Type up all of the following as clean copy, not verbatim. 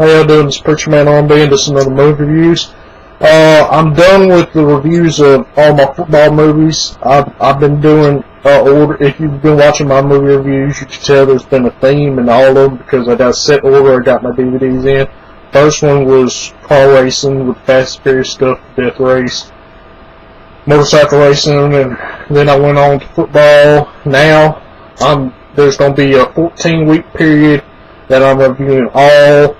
How y'all doing? This is Preacher Man R&B, and this is another movie reviews. I'm done with the reviews of all my football movies. I've been doing order. If you've been watching my movie reviews, you can tell there's been a theme in all of them because I got a set order. I got my DVDs in. First one was car racing with Fast and Furious stuff, Death Race, motorcycle racing, and then I went on to football. Now there's going to be a 14-week period that I'm reviewing all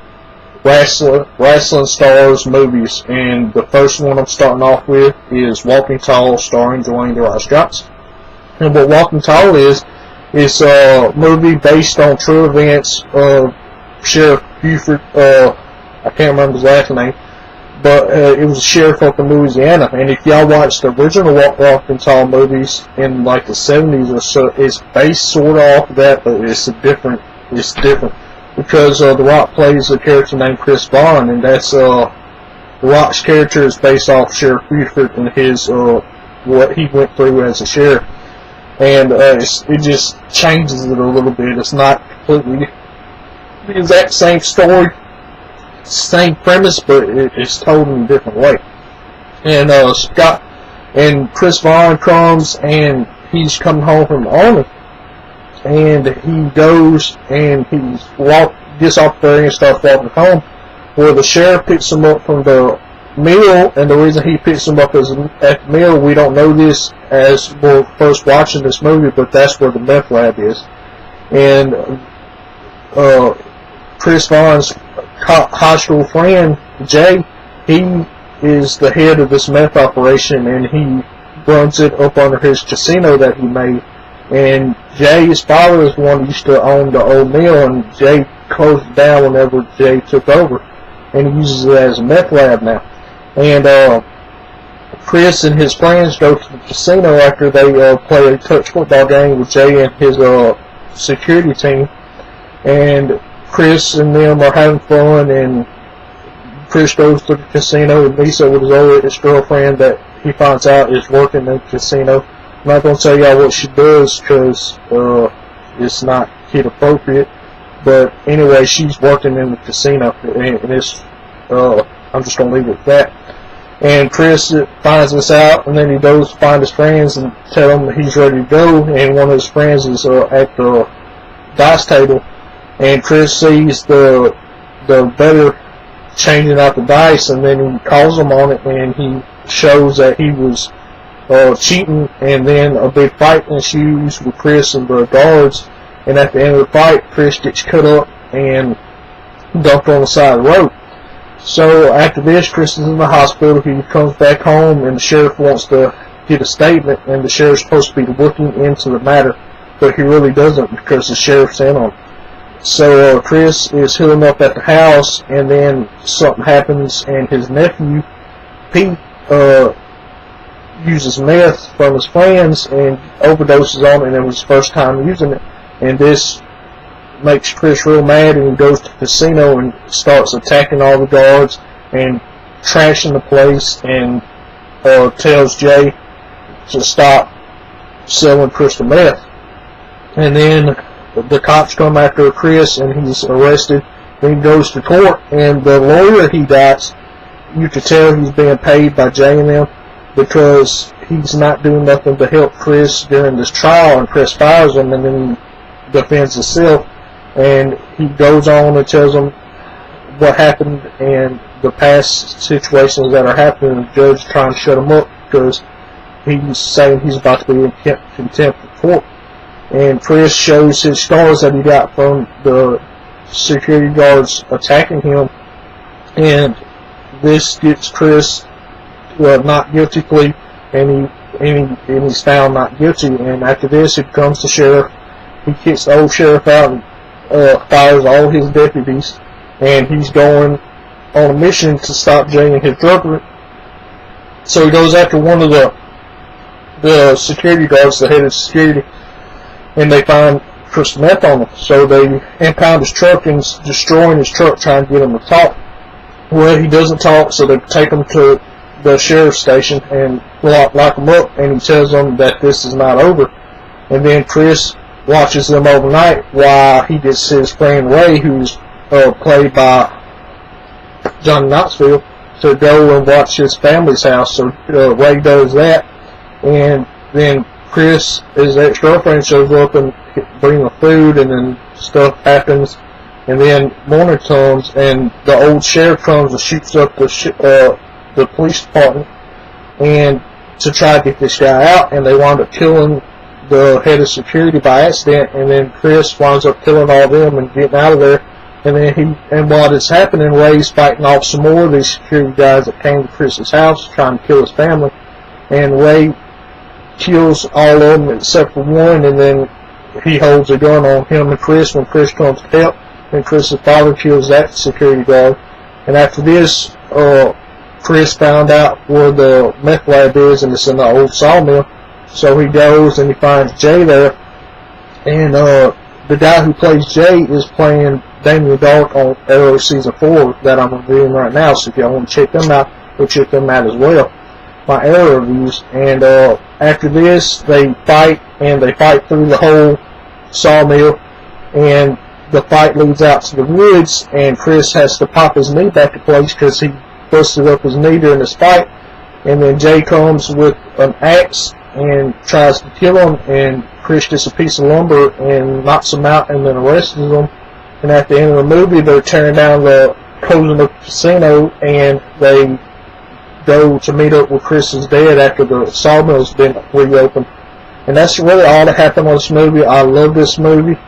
wrestling stars movies, and the first one I'm starting off with is Walking Tall, starring Dwayne "The Rock" Johnson. And what Walking Tall is a movie based on true events of Sheriff Buford. I can't remember his last name, but it was a sheriff up in Louisiana. And if y'all watched the original Walking Tall movies in like the 70s or so, it's based sort of off of that, but it's different. Because The Rock plays a character named Chris Vaughn, and that's The Rock's character is based off Sheriff Buford and his what he went through as a sheriff, and it just changes it a little bit. It's not completely the exact same story, same premise, but it's told in a different way. And Scott and Chris Vaughn comes, and he's coming home from the army. And he goes and gets off there and starts walking home, where the sheriff picks him up from the mill. And the reason he picks him up is at the mill, we don't know this as we're first watching this movie, but that's where the meth lab is. And Chris Vaughn's high school friend Jay, he is the head of this meth operation, and he runs it up under his casino that he made. And Jay's father is the one who used to own the old mill, and Jay closed it down whenever Jay took over, and he uses it as a meth lab now. And Chris and his friends go to the casino after they play a touch football game with Jay and his security team, and Chris and them are having fun, and Chris goes to the casino and meets up with his old ex-girlfriend that he finds out is working in the casino. I'm not going to tell y'all what she does because it's not kid appropriate. But anyway, she's working in the casino, and it's I'm just going to leave it at that. And Chris finds this out, and then he goes to find his friends and tell them that he's ready to go. And one of his friends is at the dice table, and Chris sees the bettor changing out the dice, and then he calls him on it, and he shows that he was cheating, and then a big fight ensues with Chris and the guards, and at the end of the fight, Chris gets cut up and dumped on the side of the road. So after this, Chris is in the hospital. He comes back home, and the sheriff wants to get a statement, and the sheriff's supposed to be looking into the matter, but he really doesn't because the sheriff's in on it. So Chris is healing up at the house, and then something happens, and his nephew, Pete, uses meth from his friends and overdoses on it, and it was his first time using it. And this makes Chris real mad, and he goes to the casino and starts attacking all the guards and trashing the place, and tells Jay to stop selling crystal meth. And then the cops come after Chris, and he's arrested. Then he goes to court, and the lawyer he got, you could tell he's being paid by Jay and them, because he's not doing nothing to help Chris during this trial, and Chris fires him, and then he defends himself, and he goes on and tells him what happened and the past situations that are happening. The judge trying to shut him up because he's saying he's about to be in contempt of court. And Chris shows his scars that he got from the security guards attacking him, and this gets Chris not guilty plea, and he's found not guilty. And after this, it comes to sheriff. He kicks the old sheriff out and fires all his deputies, and he's going on a mission to stop Jay and his drug. So he goes after one of the security guards, the head of security, and they find crystal meth on him. So they impound his truck and destroying his truck, trying to get him to talk. Well, he doesn't talk, so they take him to the sheriff's station and lock him up, and he tells them that this is not over. And then Chris watches them overnight while he gets his friend Ray, who's played by Johnny Knoxville to go and watch his family's house. So Ray does that, and then Chris, his ex-girlfriend, shows up and brings the food, and then stuff happens. And then morning comes, and the old sheriff comes and shoots up the police department, and to try to get this guy out, and they wind up killing the head of security by accident, and then Chris winds up killing all of them and getting out of there. And then while it's happening, Ray's fighting off some more of these security guys that came to Chris's house trying to kill his family, and Ray kills all of them except for one, and then he holds a gun on him and Chris when Chris comes to help, and Chris's father kills that security guard. And after this, Chris found out where the meth lab is, and it's in the old sawmill. So he goes and he finds Jay there, and the guy who plays Jay is playing Damien Dark on Arrow Season 4 that I'm reviewing right now. So if y'all want to check them out, we'll check them out as well. My Arrow reviews. And after this, they fight, and they fight through the whole sawmill, and the fight leads out to the woods, and Chris has to pop his knee back to place because he busted up his knee during this fight. And then Jay comes with an axe and tries to kill him, and Chris gets a piece of lumber and knocks him out and then arrests him. And at the end of the movie, they're tearing down the closing of the casino, and they go to meet up with Chris's dad after the sawmill's been reopened. And that's really all that happened on this movie. I love this movie.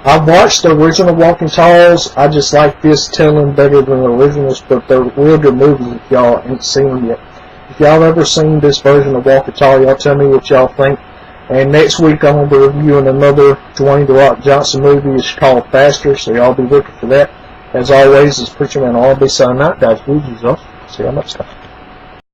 I've watched the original Walking Tall. I just like this telling better than the originals, but they're real good movies if y'all ain't seen them yet. If y'all ever seen this version of Walking Tall, y'all tell me what y'all think. And next week I'm going to be reviewing another Dwayne The Rock Johnson movie. It's called Faster, so y'all be looking for that. As always, it's Preacher Man. I'll be signing out, guys. See y'all next time.